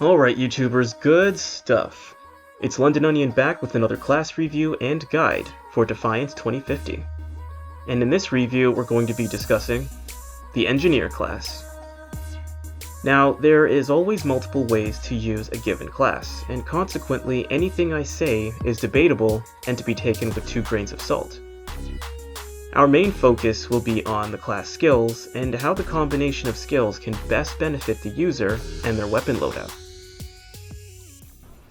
Alright YouTubers, good stuff. It's Londononion back with another class review and guide for Defiance 2050. And in this review we're going to be discussing the Engineer class. Now, there is always multiple ways to use a given class, and consequently anything I say is debatable and to be taken with 2 grains of salt. Our main focus will be on the class skills and how the combination of skills can best benefit the user and their weapon loadout.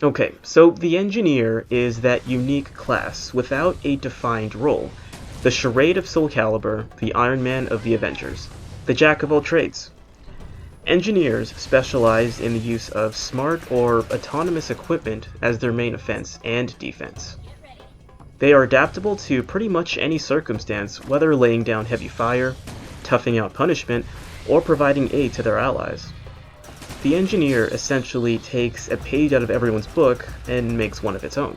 Okay, so the Engineer is that unique class without a defined role, the charade of Soul Calibur, the Iron Man of the Avengers, the jack of all trades. Engineers specialize in the use of smart or autonomous equipment as their main offense and defense. They are adaptable to pretty much any circumstance, whether laying down heavy fire, toughing out punishment, or providing aid to their allies. The Engineer essentially takes a page out of everyone's book and makes one of its own.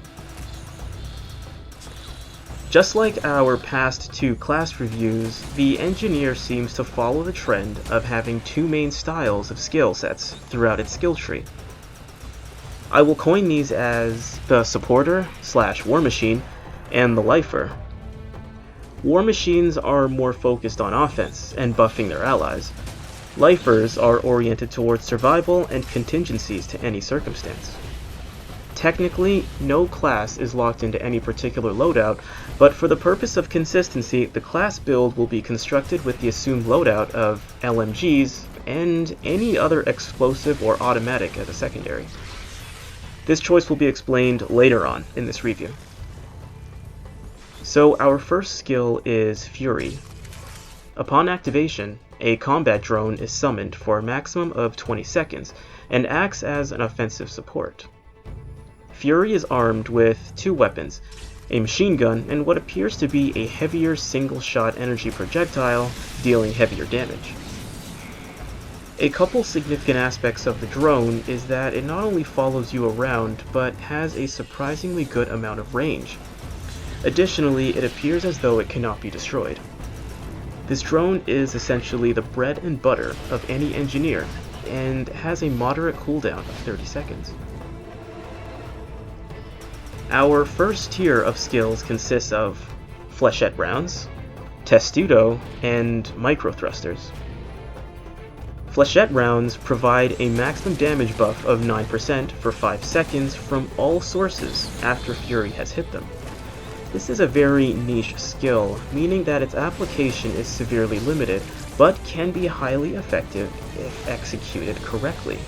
Just like our past 2 class reviews, the Engineer seems to follow the trend of having 2 main styles of skill sets throughout its skill tree. I will coin these as the Supporter / War Machine and the Lifer. War Machines are more focused on offense and buffing their allies. Lifers are oriented towards survival and contingencies to any circumstance. Technically, no class is locked into any particular loadout, but for the purpose of consistency, the class build will be constructed with the assumed loadout of LMGs and any other explosive or automatic as a secondary. This choice will be explained later on in this review. So our first skill is Fury. Upon activation, a combat drone is summoned for a maximum of 20 seconds and acts as an offensive support. Fury is armed with 2 weapons, a machine gun and what appears to be a heavier single-shot energy projectile, dealing heavier damage. A couple significant aspects of the drone is that it not only follows you around, but has a surprisingly good amount of range. Additionally, it appears as though it cannot be destroyed. This drone is essentially the bread and butter of any Engineer, and has a moderate cooldown of 30 seconds. Our first tier of skills consists of Flechette rounds, Testudo, and micro thrusters. Flechette rounds provide a maximum damage buff of 9% for 5 seconds from all sources after Fury has hit them. This is a very niche skill, meaning that its application is severely limited, but can be highly effective if executed correctly.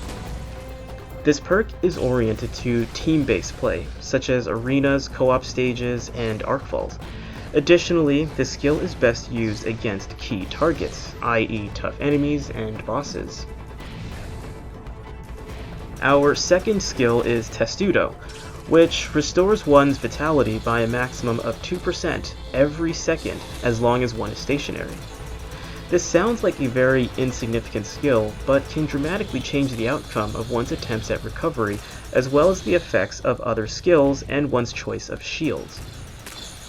This perk is oriented to team-based play, such as arenas, co-op stages, and arcfalls. Additionally, this skill is best used against key targets, i.e. tough enemies and bosses. Our second skill is Testudo, which restores one's vitality by a maximum of 2% every second as long as one is stationary. This sounds like a very insignificant skill, but can dramatically change the outcome of one's attempts at recovery, as well as the effects of other skills and one's choice of shields.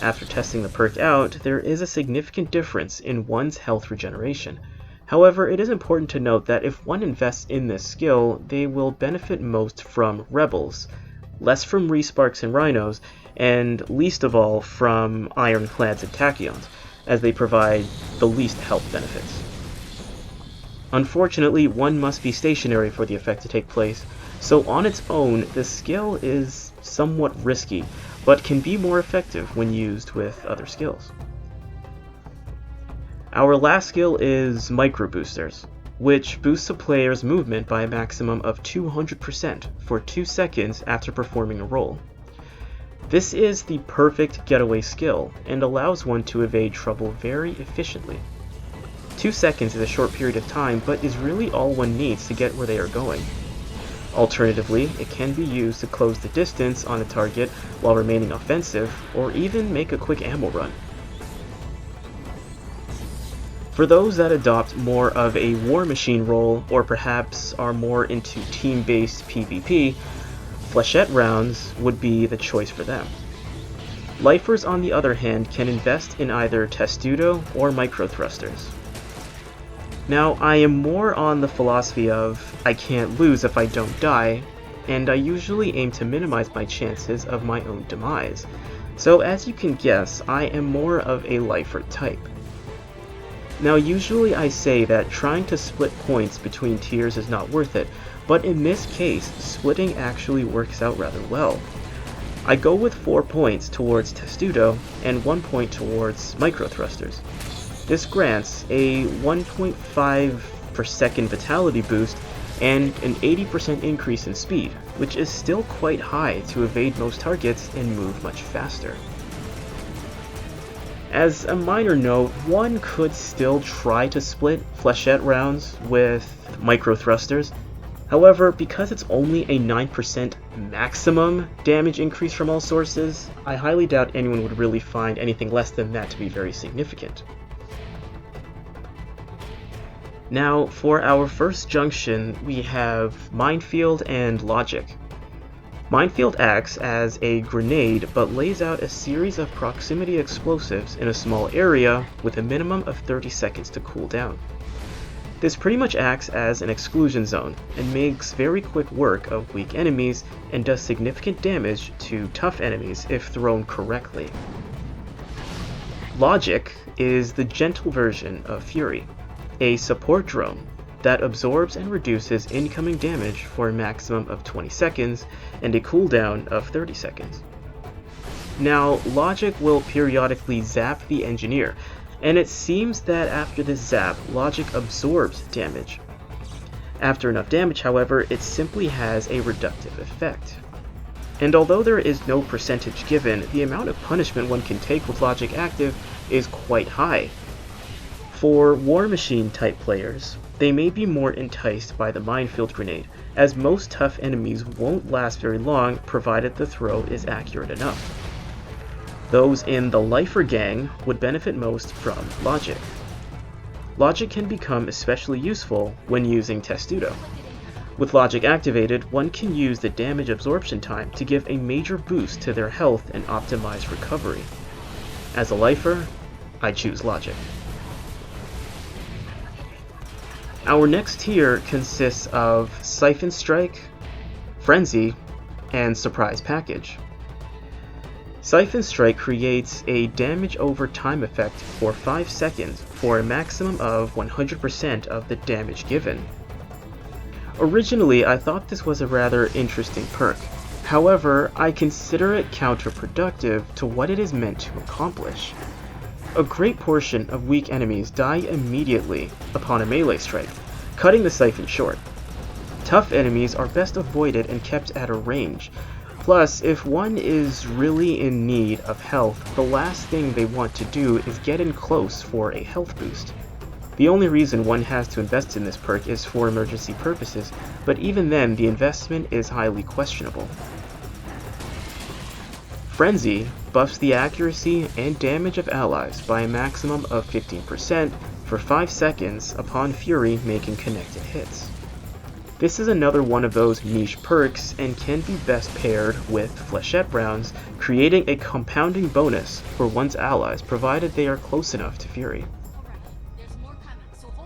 After testing the perk out, there is a significant difference in one's health regeneration. However, it is important to note that if one invests in this skill, they will benefit most from Rebels, less from Resparks and Rhinos, and least of all from Ironclads and Tachyons, as they provide the least health benefits. Unfortunately, one must be stationary for the effect to take place, so on its own, this skill is somewhat risky, but can be more effective when used with other skills. Our last skill is Micro Boosters, which boosts a player's movement by a maximum of 200% for 2 seconds after performing a roll. This is the perfect getaway skill, and allows one to evade trouble very efficiently. 2 seconds is a short period of time, but is really all one needs to get where they are going. Alternatively, it can be used to close the distance on a target while remaining offensive, or even make a quick ammo run. For those that adopt more of a War Machine role, or perhaps are more into team-based PvP, Flechette rounds would be the choice for them. Lifers, on the other hand, can invest in either Testudo or micro thrusters. Now, I am more on the philosophy of I can't lose if I don't die, and I usually aim to minimize my chances of my own demise. So as you can guess, I am more of a lifer type. Now usually I say that trying to split points between tiers is not worth it, but in this case, splitting actually works out rather well. I go with 4 points towards Testudo and 1 point towards micro thrusters. This grants a 1.5 per second vitality boost and an 80% increase in speed, which is still quite high to evade most targets and move much faster. As a minor note, one could still try to split flechette rounds with micro thrusters. However, because it's only a 9% maximum damage increase from all sources, I highly doubt anyone would really find anything less than that to be very significant. Now, for our first junction, we have Minefield and Logic. Minefield acts as a grenade, but lays out a series of proximity explosives in a small area with a minimum of 30 seconds to cool down. This pretty much acts as an exclusion zone, and makes very quick work of weak enemies, and does significant damage to tough enemies if thrown correctly. Logic is the gentle version of Fury, a support drone that absorbs and reduces incoming damage for a maximum of 20 seconds and a cooldown of 30 seconds. Now, Logic will periodically zap the engineer, and it seems that after this zap, Logic absorbs damage. After enough damage, however, it simply has a reductive effect. And although there is no percentage given, the amount of punishment one can take with Logic active is quite high. For War Machine type players, they may be more enticed by the Minefield grenade, as most tough enemies won't last very long provided the throw is accurate enough. Those in the Lifer gang would benefit most from Logic. Logic can become especially useful when using Testudo. With Logic activated, one can use the damage absorption time to give a major boost to their health and optimize recovery. As a Lifer, I choose Logic. Our next tier consists of Siphon Strike, Frenzy, and Surprise Package. Siphon Strike creates a damage over time effect for 5 seconds for a maximum of 100% of the damage given. Originally, I thought this was a rather interesting perk. However, I consider it counterproductive to what it is meant to accomplish. A great portion of weak enemies die immediately upon a melee strike, cutting the siphon short. Tough enemies are best avoided and kept at a range. Plus, if one is really in need of health, the last thing they want to do is get in close for a health boost. The only reason one has to invest in this perk is for emergency purposes, but even then the investment is highly questionable. Frenzy buffs the accuracy and damage of allies by a maximum of 15% for 5 seconds upon Fury making connected hits. This is another one of those niche perks and can be best paired with flechette rounds, creating a compounding bonus for one's allies provided they are close enough to Fury.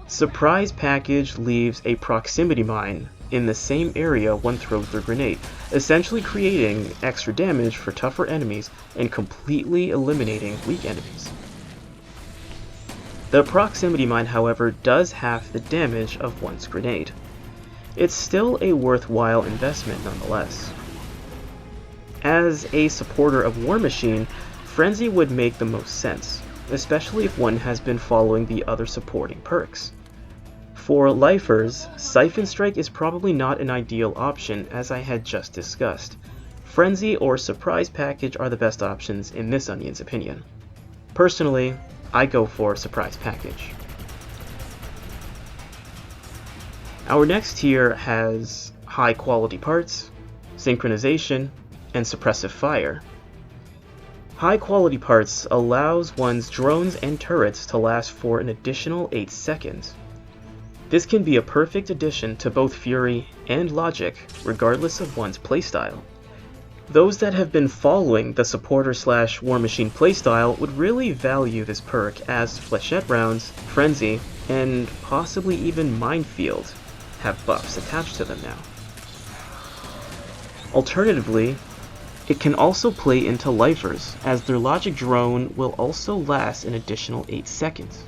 Surprise Package leaves a proximity mine in the same area one throws their grenade, essentially creating extra damage for tougher enemies and completely eliminating weak enemies. The proximity mine, however, does half the damage of one's grenade. It's still a worthwhile investment nonetheless. As a supporter of War Machine, Frenzy would make the most sense, especially if one has been following the other supporting perks. For lifers, Siphon Strike is probably not an ideal option as I had just discussed. Frenzy or Surprise Package are the best options in this onion's opinion. Personally, I go for Surprise Package. Our next tier has high quality parts, synchronization, and suppressive fire. High quality parts allows one's drones and turrets to last for an additional 8 seconds. This can be a perfect addition to both Fury and Logic, regardless of one's playstyle. Those that have been following the supporter/war machine playstyle would really value this perk, as Flechette Rounds, Frenzy, and possibly even Minefield have buffs attached to them now. Alternatively, it can also play into lifers, as their logic drone will also last an additional 8 seconds.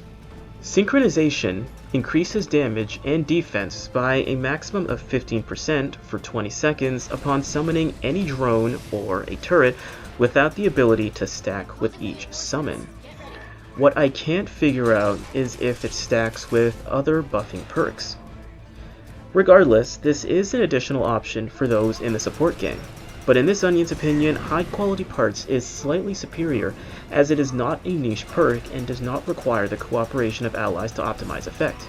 Synchronization increases damage and defense by a maximum of 15% for 20 seconds upon summoning any drone or a turret without the ability to stack with each summon. What I can't figure out is if it stacks with other buffing perks. Regardless, this is an additional option for those in the support game. But in this onion's opinion, high quality parts is slightly superior, as it is not a niche perk and does not require the cooperation of allies to optimize effect.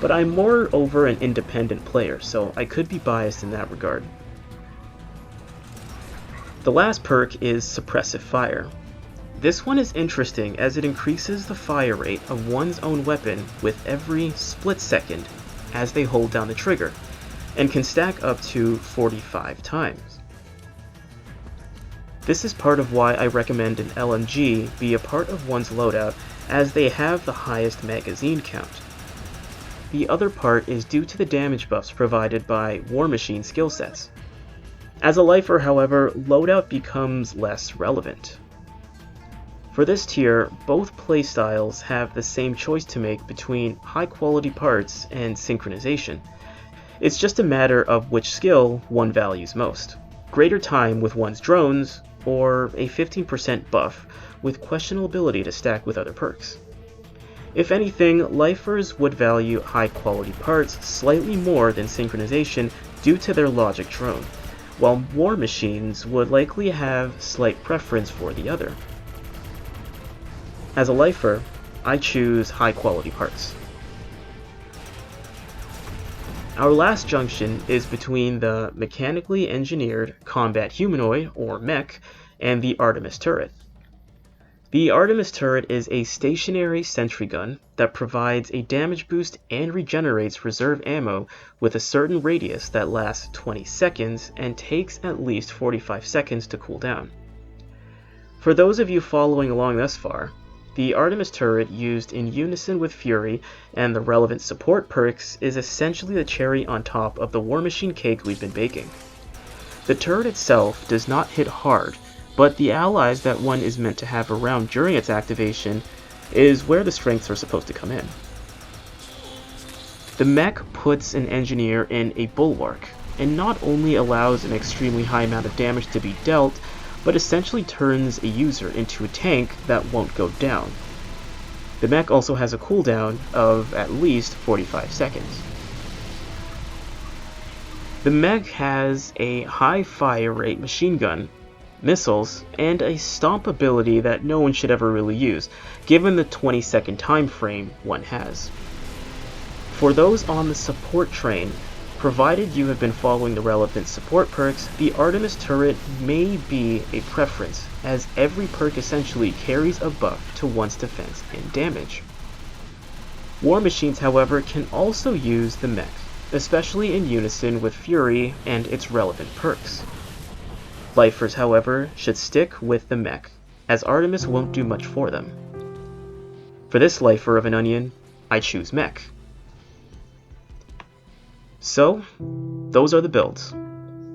But I'm moreover an independent player, so I could be biased in that regard. The last perk is Suppressive Fire. This one is interesting as it increases the fire rate of one's own weapon with every split second as they hold down the trigger, and can stack up to 45 times. This is part of why I recommend an LMG be a part of one's loadout, as they have the highest magazine count. The other part is due to the damage buffs provided by War Machine skill sets. As a lifer, however, loadout becomes less relevant. For this tier, both playstyles have the same choice to make between high quality parts and synchronization. It's just a matter of which skill one values most. Greater time with one's drones, or a 15% buff with questionable ability to stack with other perks. If anything, lifers would value high quality parts slightly more than synchronization due to their logic drone, while war machines would likely have slight preference for the other. As a lifer, I choose high quality parts. Our last junction is between the mechanically engineered combat humanoid, or Mech, and the Artemis turret. The Artemis turret is a stationary sentry gun that provides a damage boost and regenerates reserve ammo with a certain radius that lasts 20 seconds and takes at least 45 seconds to cool down. For those of you following along thus far, the Artemis turret, used in unison with Fury and the relevant support perks, is essentially the cherry on top of the War Machine cake we've been baking. The turret itself does not hit hard, but the allies that one is meant to have around during its activation is where the strengths are supposed to come in. The Mech puts an engineer in a bulwark, and not only allows an extremely high amount of damage to be dealt, but essentially turns a user into a tank that won't go down. The Mech also has a cooldown of at least 45 seconds. The Mech has a high fire rate machine gun, missiles, and a stomp ability that no one should ever really use, given the 20-second time frame one has. For those on the support train, provided you have been following the relevant support perks, the Artemis turret may be a preference, as every perk essentially carries a buff to one's defense and damage. War Machines, however, can also use the Mech, especially in unison with Fury and its relevant perks. Lifers, however, should stick with the Mech, as Artemis won't do much for them. For this lifer of an onion, I choose Mech. So, those are the builds.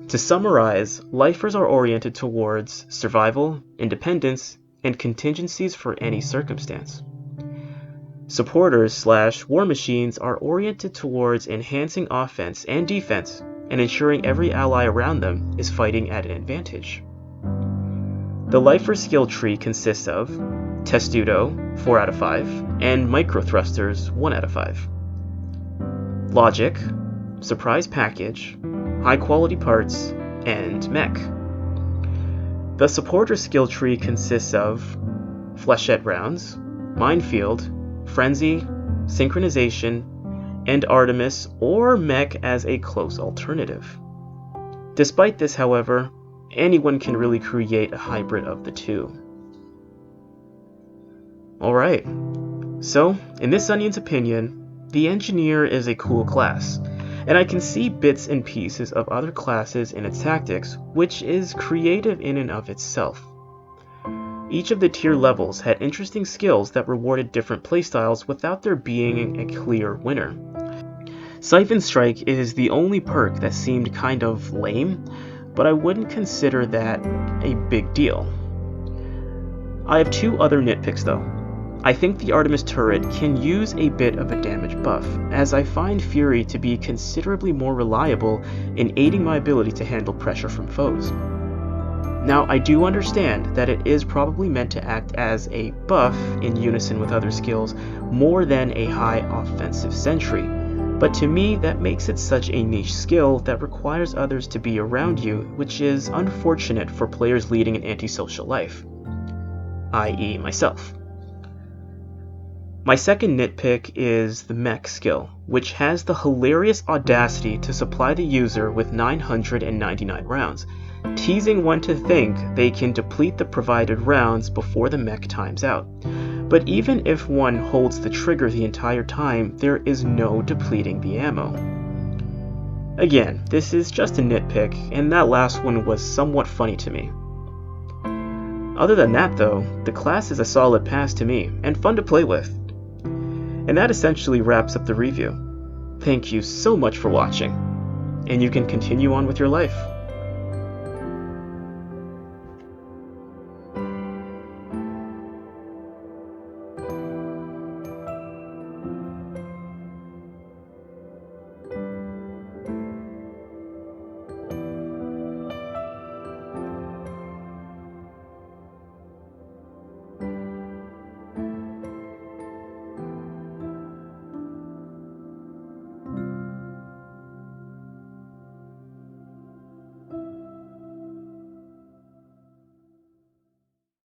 To summarize, lifers are oriented towards survival, independence, and contingencies for any circumstance. Supporters/war machines are oriented towards enhancing offense and defense and ensuring every ally around them is fighting at an advantage. The lifer skill tree consists of Testudo 4 out of 5 and Micro Thrusters 1 out of 5. Logic, Surprise Package, High Quality Parts, and Mech. The supporter skill tree consists of Flechette Rounds, Minefield, Frenzy, Synchronization, and Artemis or Mech as a close alternative. Despite this, however, anyone can really create a hybrid of the two. Alright, so in this onion's opinion, the Engineer is a cool class, and I can see bits and pieces of other classes in its tactics, which is creative in and of itself. Each of the tier levels had interesting skills that rewarded different playstyles without there being a clear winner. Siphon Strike is the only perk that seemed kind of lame, but I wouldn't consider that a big deal. I have two other nitpicks though. I think the Artemis turret can use a bit of a damage buff, as I find Fury to be considerably more reliable in aiding my ability to handle pressure from foes. Now, I do understand that it is probably meant to act as a buff in unison with other skills more than a high offensive sentry, but to me that makes it such a niche skill that requires others to be around you, which is unfortunate for players leading an antisocial life, i.e. myself. My second nitpick is the Mech skill, which has the hilarious audacity to supply the user with 999 rounds, teasing one to think they can deplete the provided rounds before the Mech times out. But even if one holds the trigger the entire time, there is no depleting the ammo. Again, this is just a nitpick, and that last one was somewhat funny to me. Other than that though, the class is a solid pass to me, and fun to play with. And that essentially wraps up the review. Thank you so much for watching, and you can continue on with your life.